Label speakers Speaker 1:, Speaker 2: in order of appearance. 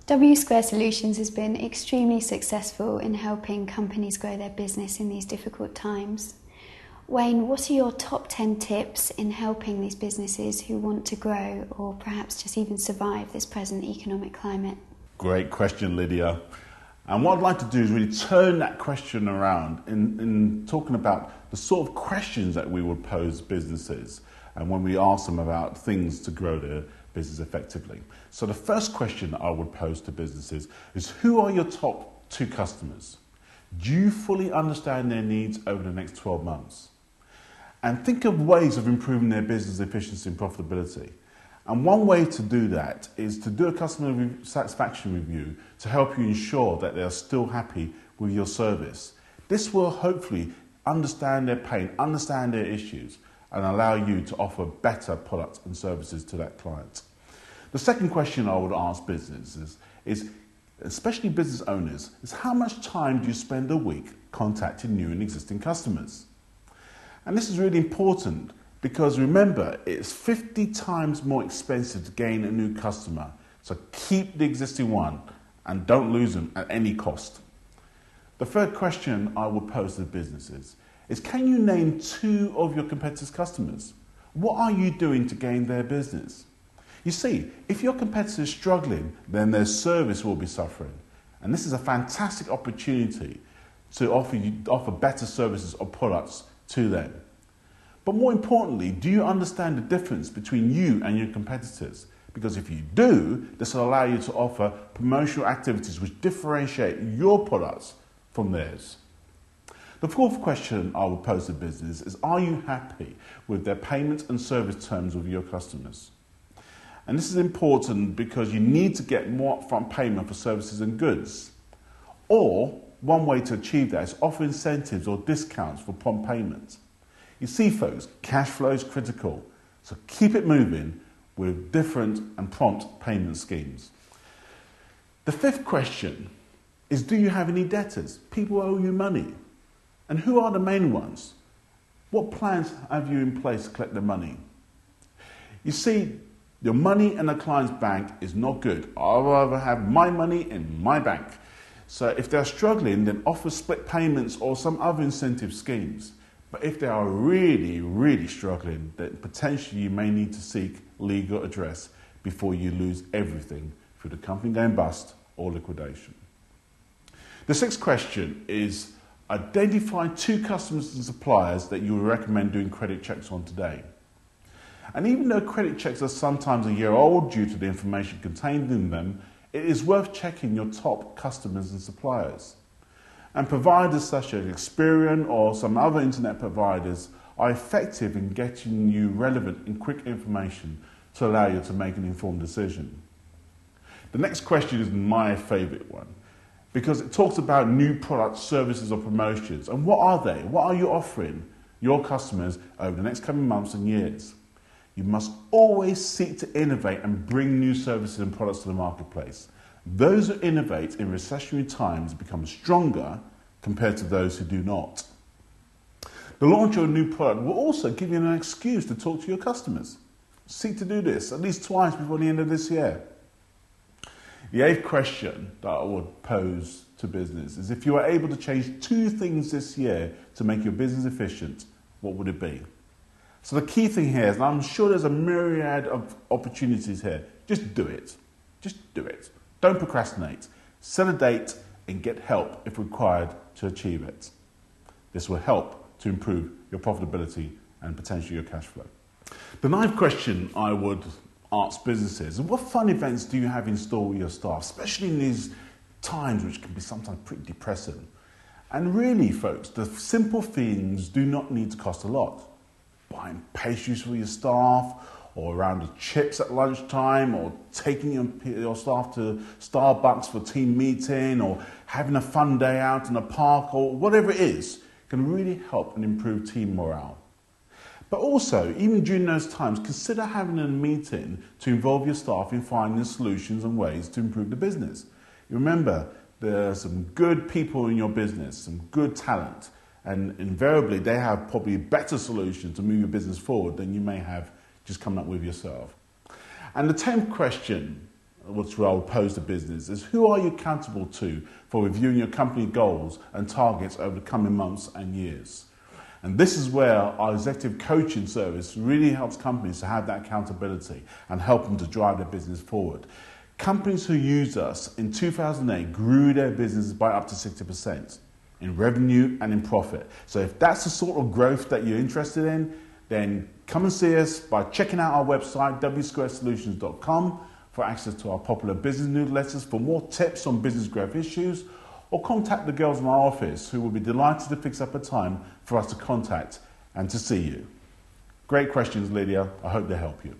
Speaker 1: W Square Solutions has been extremely successful in helping companies grow their business in these difficult times. Wayne, what are your top 10 tips in helping these businesses who want to grow or perhaps just even survive this present economic climate?
Speaker 2: Great question, Lydia. And what I'd like to do is really turn that question around in talking about the sort of questions that we would pose businesses and when we ask them about things to grow their business effectively. So the first question I would pose to businesses is, who are your top 2 customers? Do you fully understand their needs over the next 12 months? And think of ways of improving their business efficiency and profitability. And one way to do that is to do a customer satisfaction review to help you ensure that they are still happy with your service. This will hopefully understand their pain, understand their issues, and allow you to offer better products and services to that client. The second question I would ask businesses is, especially business owners, is how much time do you spend a week contacting new and existing customers? And this is really important because remember, it's 50 times more expensive to gain a new customer. So keep the existing one and don't lose them at any cost. The third question I would pose to businesses is, can you name 2 of your competitors' customers? What are you doing to gain their business? You see, if your competitor is struggling, then their service will be suffering. And this is a fantastic opportunity to offer better services or products to them. But more importantly, do you understand the difference between you and your competitors? Because if you do, this will allow you to offer promotional activities which differentiate your products from theirs. The fourth question I would pose to business is, are you happy with their payment and service terms with your customers? And this is important because you need to get more upfront payment for services and goods. Or one way to achieve that is offer incentives or discounts for prompt payment. You see, folks, cash flow is critical, so keep it moving with different and prompt payment schemes. The fifth question is, do you have any debtors? People owe you money. And who are the main ones? What plans have you in place to collect the money? You see, your money in a client's bank is not good. I'd rather have my money in my bank. So if they're struggling, then offer split payments or some other incentive schemes. But if they are really, really struggling, then potentially you may need to seek legal redress before you lose everything through the company going bust or liquidation. The sixth question is, identify 2 customers and suppliers that you would recommend doing credit checks on today. And even though credit checks are sometimes a year old due to the information contained in them, it is worth checking your top customers and suppliers. And providers such as Experian or some other internet providers are effective in getting you relevant and quick information to allow you to make an informed decision. The next question is my favourite one, because it talks about new products, services or promotions. And what are they? What are you offering your customers over the next coming months and years? You must always seek to innovate and bring new services and products to the marketplace. Those who innovate in recessionary times become stronger compared to those who do not. The launch of a new product will also give you an excuse to talk to your customers. Seek to do this at least twice before the end of this year. The eighth question that I would pose to business is, if you are able to change 2 things this year to make your business efficient, what would it be? So the key thing here is, and I'm sure there's a myriad of opportunities here, just do it. Just do it. Don't procrastinate. Set a date and get help if required to achieve it. This will help to improve your profitability and potentially your cash flow. The ninth question I would ask businesses is, what fun events do you have in store with your staff, especially in these times which can be sometimes pretty depressing? And really, folks, the simple things do not need to cost a lot. Buying pastries for your staff, or a round of chips at lunchtime, or taking your staff to Starbucks for team meeting, or having a fun day out in a park, or whatever it is, can really help and improve team morale. But also, even during those times, consider having a meeting to involve your staff in finding solutions and ways to improve the business. Remember, there are some good people in your business, some good talent, and invariably they have probably better solutions to move your business forward than you may have just coming up with yourself. And the 10th question which I would pose to business, is who are you accountable to for reviewing your company goals and targets over the coming months and years? And this is where our executive coaching service really helps companies to have that accountability and help them to drive their business forward. Companies who used us in 2008 grew their businesses by up to 60% in revenue and in profit. So if that's the sort of growth that you're interested in, then come and see us by checking out our website, wsquaresolutions.com, for access to our popular business newsletters, for more tips on business growth issues, or contact the girls in our office who will be delighted to fix up a time for us to contact and to see you. Great questions, Lydia. I hope they help you.